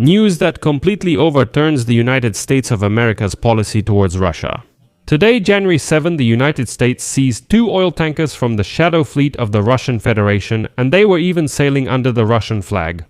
News that completely overturns the United States of America's policy towards Russia. Today, January 7, the United States seized 2 oil tankers from the shadow fleet of the Russian Federation, and they were even sailing under the Russian flag.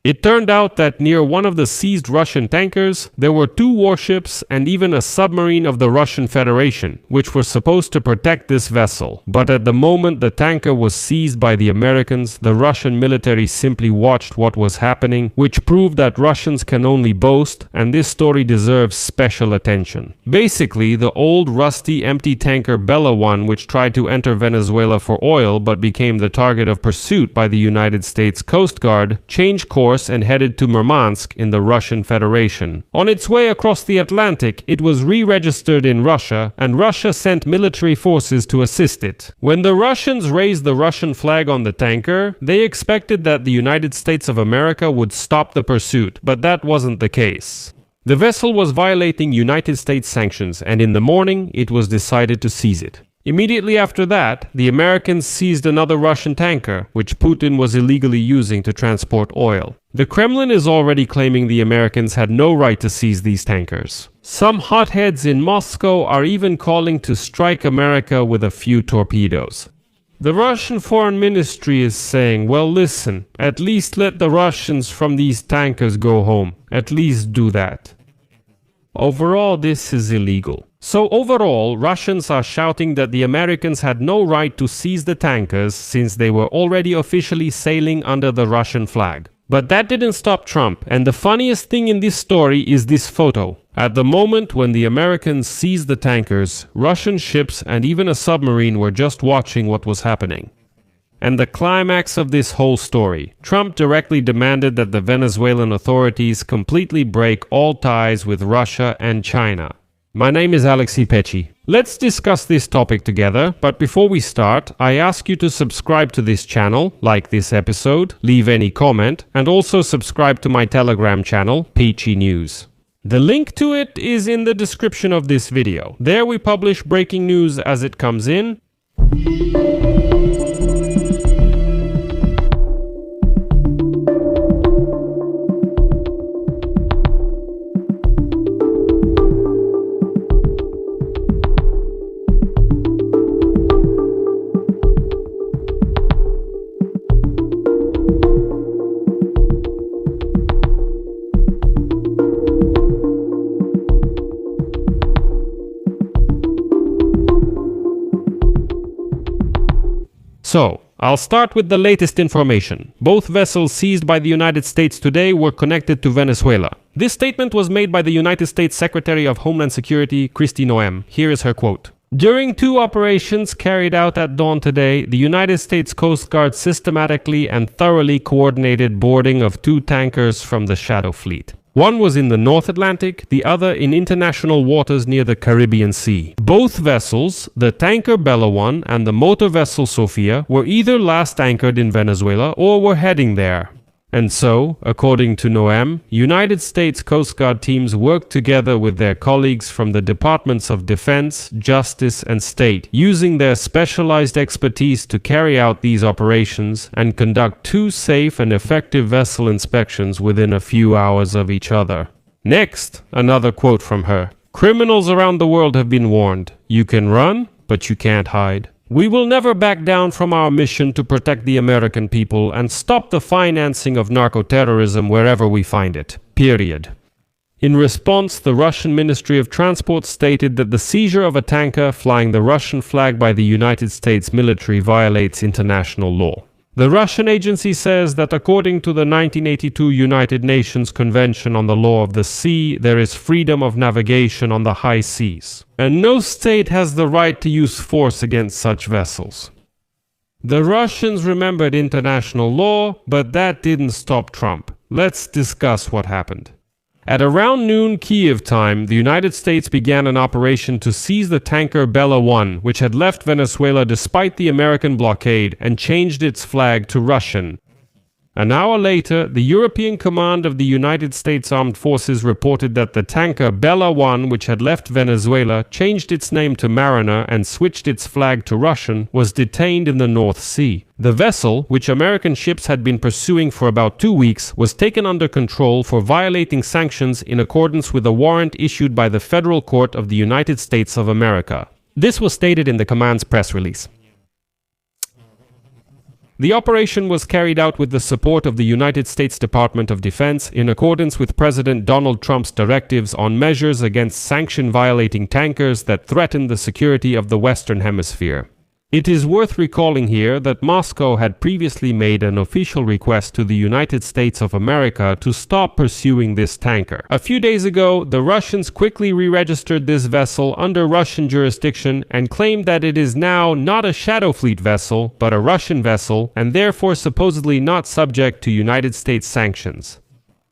It turned out that near one of the seized Russian tankers, there were 2 warships and even a submarine of the Russian Federation, which were supposed to protect this vessel. But at the moment the tanker was seized by the Americans, the Russian military simply watched what was happening, which proved that Russians can only boast, and this story deserves special attention. Basically, the old rusty empty tanker Bella 1, which tried to enter Venezuela for oil but became the target of pursuit by the United States Coast Guard, changed course and headed to Murmansk in the Russian Federation. On its way across the Atlantic, it was re-registered in Russia, and Russia sent military forces to assist it. When the Russians raised the Russian flag on the tanker, they expected that the United States of America would stop the pursuit, but that wasn't the case. The vessel was violating United States sanctions, and in the morning, it was decided to seize it. Immediately after that, the Americans seized another Russian tanker, which Putin was illegally using to transport oil. The Kremlin is already claiming the Americans had no right to seize these tankers. Some hotheads in Moscow are even calling to strike America with a few torpedoes. The Russian Foreign Ministry is saying, well, listen, at least let the Russians from these tankers go home. At least do that. Overall, this is illegal. So overall, Russians are shouting that the Americans had no right to seize the tankers since they were already officially sailing under the Russian flag. But that didn't stop Trump, and the funniest thing in this story is this photo. At the moment when the Americans seized the tankers, Russian ships and even a submarine were just watching what was happening. And the climax of this whole story, Trump directly demanded that the Venezuelan authorities completely break all ties with Russia and China. My name is Alexei Pechi. Let's discuss this topic together, but before we start, I ask you to subscribe to this channel, like this episode, leave any comment, and also subscribe to my Telegram channel, Pechi News. The link to it is in the description of this video. There we publish breaking news as it comes in. So, I'll start with the latest information. Both vessels seized by the United States today were connected to Venezuela. This statement was made by the United States Secretary of Homeland Security, Kristi Noem. Here is her quote. During 2 operations carried out at dawn today, the United States Coast Guard systematically and thoroughly coordinated boarding of 2 tankers from the Shadow Fleet. One was in the North Atlantic, the other in international waters near the Caribbean Sea. Both vessels, the tanker Bella 1 and the motor vessel Sofia, were either last anchored in Venezuela or were heading there. And so, according to Noem, United States Coast Guard teams worked together with their colleagues from the Departments of Defense, Justice, and State, using their specialized expertise to carry out these operations and conduct 2 safe and effective vessel inspections within a few hours of each other. Next, another quote from her. Criminals around the world have been warned. You can run, but you can't hide. We will never back down from our mission to protect the American people and stop the financing of narco-terrorism wherever we find it. Period. In response, the Russian Ministry of Transport stated that the seizure of a tanker flying the Russian flag by the United States military violates international law. The Russian agency says that according to the 1982 United Nations Convention on the Law of the Sea, there is freedom of navigation on the high seas, and no state has the right to use force against such vessels. The Russians remembered international law, but that didn't stop Trump. Let's discuss what happened. At around noon Kiev time, the United States began an operation to seize the tanker Bella 1, which had left Venezuela despite the American blockade and changed its flag to Russian. An hour later, the European Command of the United States Armed Forces reported that the tanker Bella 1, which had left Venezuela, changed its name to Mariner and switched its flag to Russian, was detained in the North Sea. The vessel, which American ships had been pursuing for about 2 weeks, was taken under control for violating sanctions in accordance with a warrant issued by the Federal Court of the United States of America. This was stated in the command's press release. The operation was carried out with the support of the United States Department of Defense in accordance with President Donald Trump's directives on measures against sanction-violating tankers that threaten the security of the Western Hemisphere. It is worth recalling here that Moscow had previously made an official request to the United States of America to stop pursuing this tanker. A few days ago, the Russians quickly re-registered this vessel under Russian jurisdiction and claimed that it is now not a Shadow Fleet vessel, but a Russian vessel, and therefore supposedly not subject to United States sanctions.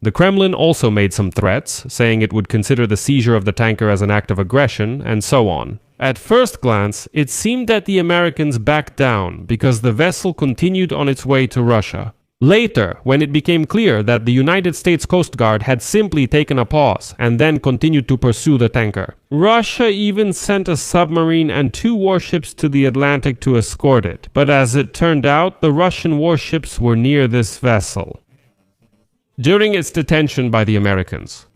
The Kremlin also made some threats, saying it would consider the seizure of the tanker as an act of aggression, and so on. At first glance, it seemed that the Americans backed down because the vessel continued on its way to Russia. Later, when it became clear that the United States Coast Guard had simply taken a pause and then continued to pursue the tanker, Russia even sent a submarine and 2 warships to the Atlantic to escort it. But as it turned out, the Russian warships were near this vessel during its detention by the Americans.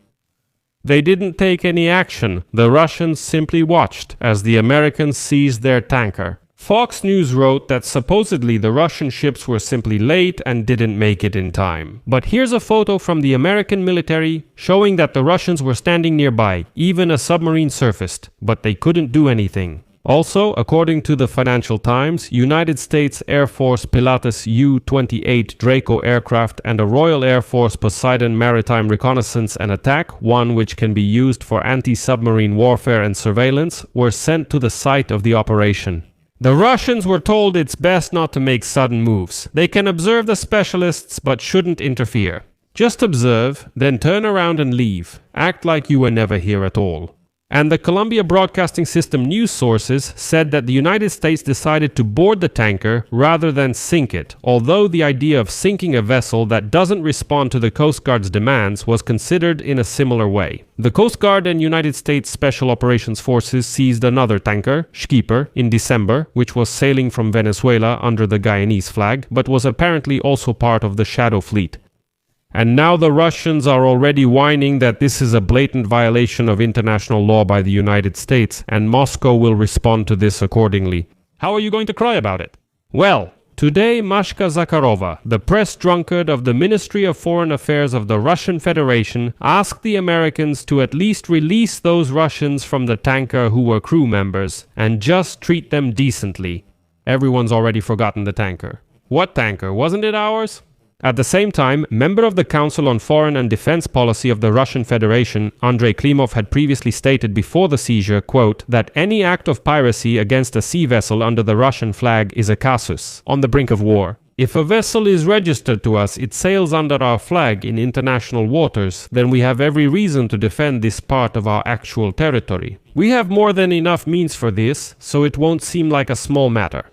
They didn't take any action. The Russians simply watched as the Americans seized their tanker. Fox News wrote that supposedly the Russian ships were simply late and didn't make it in time. But here's a photo from the American military showing that the Russians were standing nearby. Even a submarine surfaced, but they couldn't do anything. Also, according to the Financial Times, United States Air Force Pilatus U-28 Draco aircraft and a Royal Air Force Poseidon maritime reconnaissance and attack, one which can be used for anti-submarine warfare and surveillance, were sent to the site of the operation. The Russians were told it's best not to make sudden moves. They can observe the specialists but shouldn't interfere. Just observe, then turn around and leave. Act like you were never here at all. And the Columbia Broadcasting System news sources said that the United States decided to board the tanker rather than sink it, although the idea of sinking a vessel that doesn't respond to the Coast Guard's demands was considered in a similar way. The Coast Guard and United States Special Operations Forces seized another tanker, Skipper, in December, which was sailing from Venezuela under the Guyanese flag, but was apparently also part of the Shadow Fleet. And now the Russians are already whining that this is a blatant violation of international law by the United States, and Moscow will respond to this accordingly. How are you going to cry about it? Well, today Mashka Zakharova, the press drunkard of the Ministry of Foreign Affairs of the Russian Federation, asked the Americans to at least release those Russians from the tanker who were crew members, and just treat them decently. Everyone's already forgotten the tanker. What tanker? Wasn't it ours? At the same time, member of the Council on Foreign and Defense Policy of the Russian Federation, Andrei Klimov, had previously stated before the seizure, quote, that any act of piracy against a sea vessel under the Russian flag is a casus, on the brink of war. If a vessel is registered to us, it sails under our flag in international waters, then we have every reason to defend this part of our actual territory. We have more than enough means for this, so it won't seem like a small matter.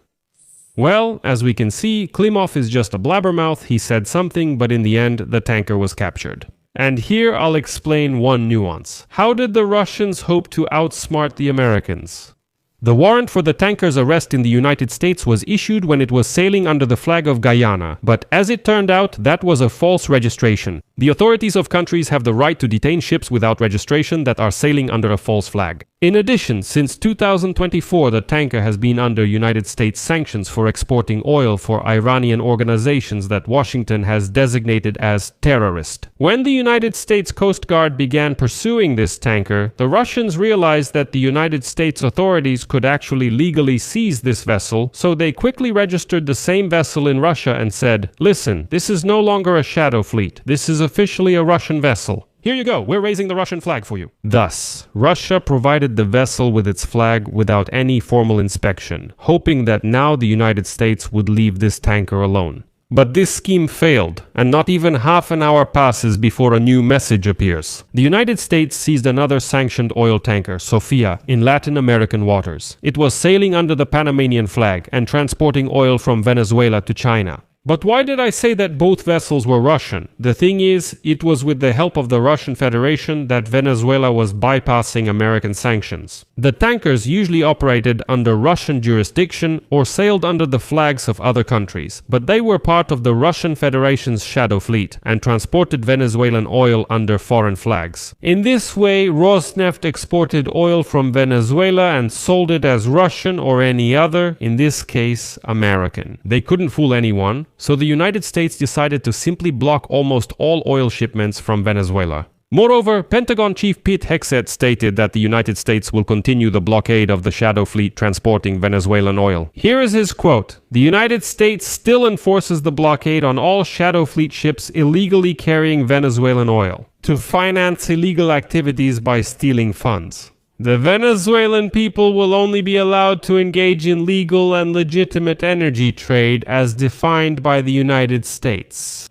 Well, as we can see, Klimov is just a blabbermouth. He said something, but in the end, the tanker was captured. And here I'll explain one nuance. How did the Russians hope to outsmart the Americans? The warrant for the tanker's arrest in the United States was issued when it was sailing under the flag of Guyana, but as it turned out, that was a false registration. The authorities of countries have the right to detain ships without registration that are sailing under a false flag. In addition, since 2024, the tanker has been under United States sanctions for exporting oil for Iranian organizations that Washington has designated as terrorist. When the United States Coast Guard began pursuing this tanker, the Russians realized that the United States authorities could actually legally seize this vessel, so they quickly registered the same vessel in Russia and said, "Listen, this is no longer a Shadow Fleet. This is officially a Russian vessel. Here you go, we're raising the Russian flag for you." Thus, Russia provided the vessel with its flag without any formal inspection, hoping that now the United States would leave this tanker alone. But this scheme failed, and not even half an hour passes before a new message appears. The United States seized another sanctioned oil tanker, Sofia, in Latin American waters. It was sailing under the Panamanian flag and transporting oil from Venezuela to China. But why did I say that both vessels were Russian? The thing is, it was with the help of the Russian Federation that Venezuela was bypassing American sanctions. The tankers usually operated under Russian jurisdiction or sailed under the flags of other countries, but they were part of the Russian Federation's shadow fleet and transported Venezuelan oil under foreign flags. In this way, Rosneft exported oil from Venezuela and sold it as Russian or any other, in this case, American. They couldn't fool anyone. So the United States decided to simply block almost all oil shipments from Venezuela. Moreover, Pentagon Chief Pete Hegseth stated that the United States will continue the blockade of the shadow fleet transporting Venezuelan oil. Here is his quote: "The United States still enforces the blockade on all shadow fleet ships illegally carrying Venezuelan oil to finance illegal activities by stealing funds. The Venezuelan people will only be allowed to engage in legal and legitimate energy trade as defined by the United States."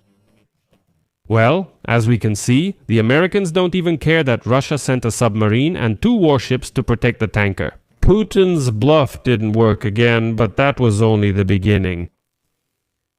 Well, as we can see, the Americans don't even care that Russia sent a submarine and 2 warships to protect the tanker. Putin's bluff didn't work again, but that was only the beginning.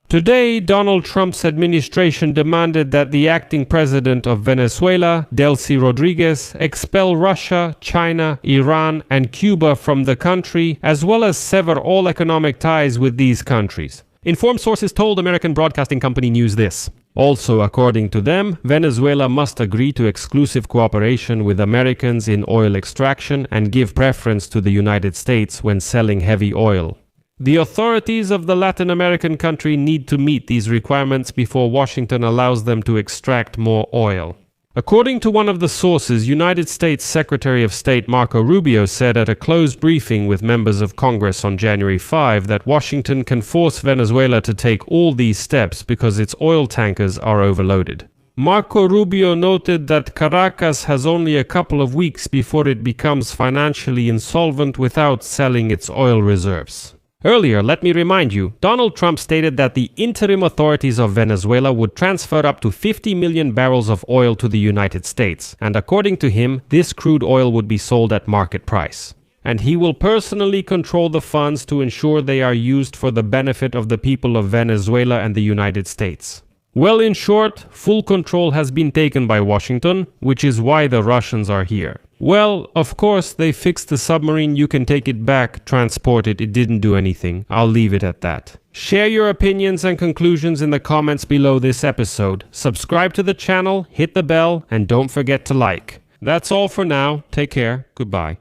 Today, Donald Trump's administration demanded that the acting president of Venezuela, Delcy Rodriguez, expel Russia, China, Iran, and Cuba from the country, as well as sever all economic ties with these countries. Informed sources told American broadcasting company News this. Also, according to them, Venezuela must agree to exclusive cooperation with Americans in oil extraction and give preference to the United States when selling heavy oil. The authorities of the Latin American country need to meet these requirements before Washington allows them to extract more oil. According to one of the sources, United States Secretary of State Marco Rubio said at a closed briefing with members of Congress on January 5 that Washington can force Venezuela to take all these steps because its oil tankers are overloaded. Marco Rubio noted that Caracas has only a couple of weeks before it becomes financially insolvent without selling its oil reserves. Earlier, let me remind you, Donald Trump stated that the interim authorities of Venezuela would transfer up to 50 million barrels of oil to the United States, and according to him, this crude oil would be sold at market price. And he will personally control the funds to ensure they are used for the benefit of the people of Venezuela and the United States. Well, in short, full control has been taken by Washington, which is why the Russians are here. Well, of course, they fixed the submarine, you can take it back, transport it, it didn't do anything. I'll leave it at that. Share your opinions and conclusions in the comments below this episode. Subscribe to the channel, hit the bell, and don't forget to like. That's all for now. Take care. Goodbye.